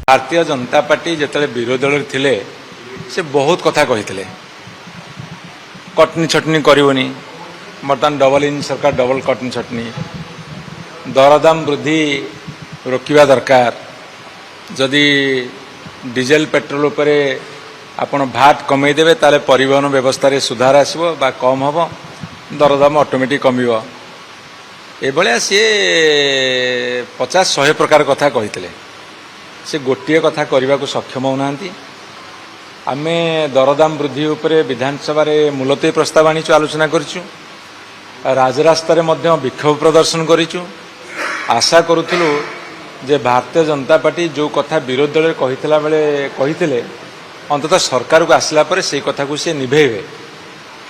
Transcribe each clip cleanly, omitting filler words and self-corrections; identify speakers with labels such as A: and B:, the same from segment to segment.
A: Bharatiya Janata party जिते विरोधी दल थे से बहुत कथा कही कटनी छटनी करनी बर्तमान डबल इंजन सरकार डबल कटनी छटनी दरदाम वृद्धि रोकवा दरकार जदि डीजेल पेट्रोल उपर आपण भाट कमेदेवे ताले परिवहन व्यवस्था रे सुधार आसो बा कम हम दरदाम ऑटोमेटिक कमिव एभलिया सी 50-100 प्रकार कथा कही से गोटे कथा करने को सक्षम होना आम दरदाम वृद्धि उपरे विधानसभा मुलतवी प्रस्ताव आनी आलोचना करूँ राजरास्तार विक्षोभ प्रदर्शन करूँ आशा करूँ जे भारतीय जनता पार्टी जो कथा विरोधी दल कही बेले अंततः सरकार को आसला पर से कथा को सी निभेबे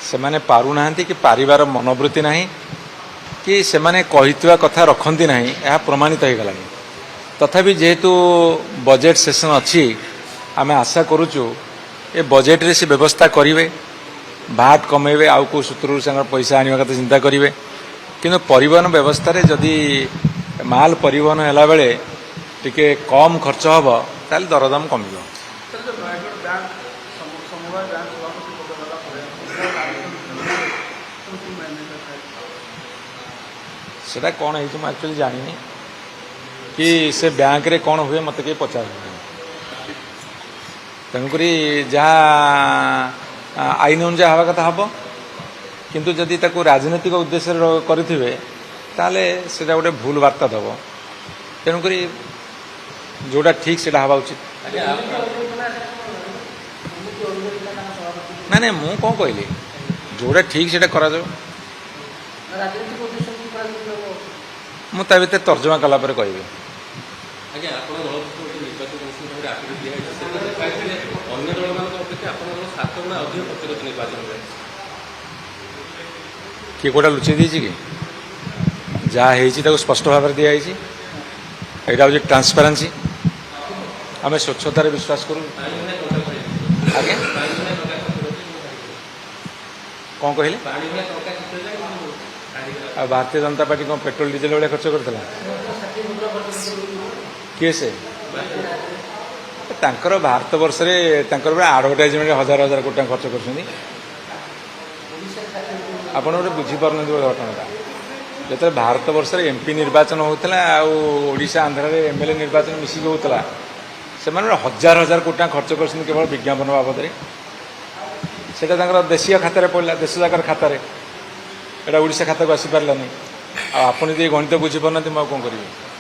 A: से माने पारुना कि पारिबार मनोवृत्ति नहीं कि से माने कहितवा कथा रखती ना यह प्रमाणित हो गलानी तथापि जेहेतु बजेट सेशन अच्छी आम आशा करुचु ए बजेट रे से व्यवस्था करेंगे भाट कमेबे आउ को सूत्र से पैसा आने कथा चिंता करेंगे किंतु परिवहन व्यवस्था रे जदि माल परिवहन है बेले टिके कम खर्च हम ताल दरदाम कमिब सेटा कौन है मैं एक्चुअली जानी कि से बैंक रे कौन हुए मत कहीं पचार तेणुक जहाँ आईन अनुसार हवा कथा हम किंतु जदि ताको राजनीतिक उद्देश्य करें ताले सेटा गोटे भूल वार्ता दब तेणुक जोटा ठीक से हवा उचित ना ना मु कौन कहली जोटा ठीक से करा मुझे भर तर्जमा कलापर कह किए कौटा लुचि दी कि जहाँ स्पष्ट भाव में दिखाई यहाँ हूँ ट्रांसपेरेंसी आम स्वच्छतार विश्वास करूँ आगे कौन कहले आ भारतीय जनता पार्टी कौन पेट्रोल डीजेल भाई खर्च करता किए से तांकर भारत वर्ष में आडभटाइजमेंट 1000 कोटी खर्च कर आपड़ गोटे बुझीपार घटनाटा जो भारत वर्ष में एमपी निर्वाचन होता आशा आंध्र एमएलए निर्वाचन मिसिक होता से 1000 कोटी खर्च कर केवल विज्ञापन बाबद से देशीय खाता पड़ा देश जाकर खाता एटा ओडिशा खाता को आसी पारानी आप गणित बुझीपार ना कौन करेंगे।